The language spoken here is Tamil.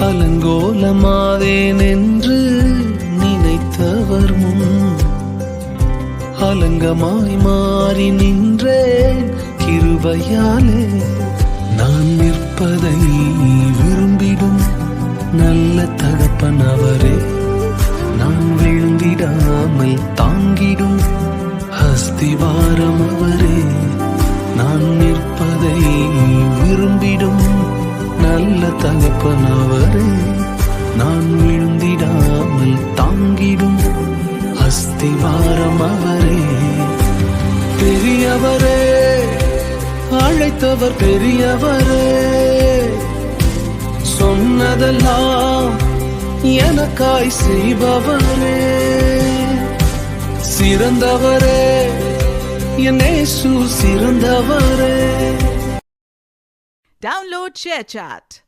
அலங்கோலமாவேன் என்று நினைத்தவர் முன் அலங்கமாய் மாறி நின்றேன் கிருபையாலே. நான் நிற்பதை விரும்பிடும் நல்ல தகப்பன் அவரே, நான் விழுந்திடாமல் தாங்கிடும் அஸ்திவாரம் அவரே. நான் நிற்பதை விரும்பிடும் நல்ல தகப்பன் அவரே, நான் விழுந்திடாமல் தாங்கிடும் அஸ்திவாரம் அவரே. பெரியவரே, அழைத்தவர் பெரியவரே, சொன்னதெல்லாம் எனக்காய் செய்பவரே. சிறந்தவரே, என் இயேசு சிறந்தவரே. Download ShareChat.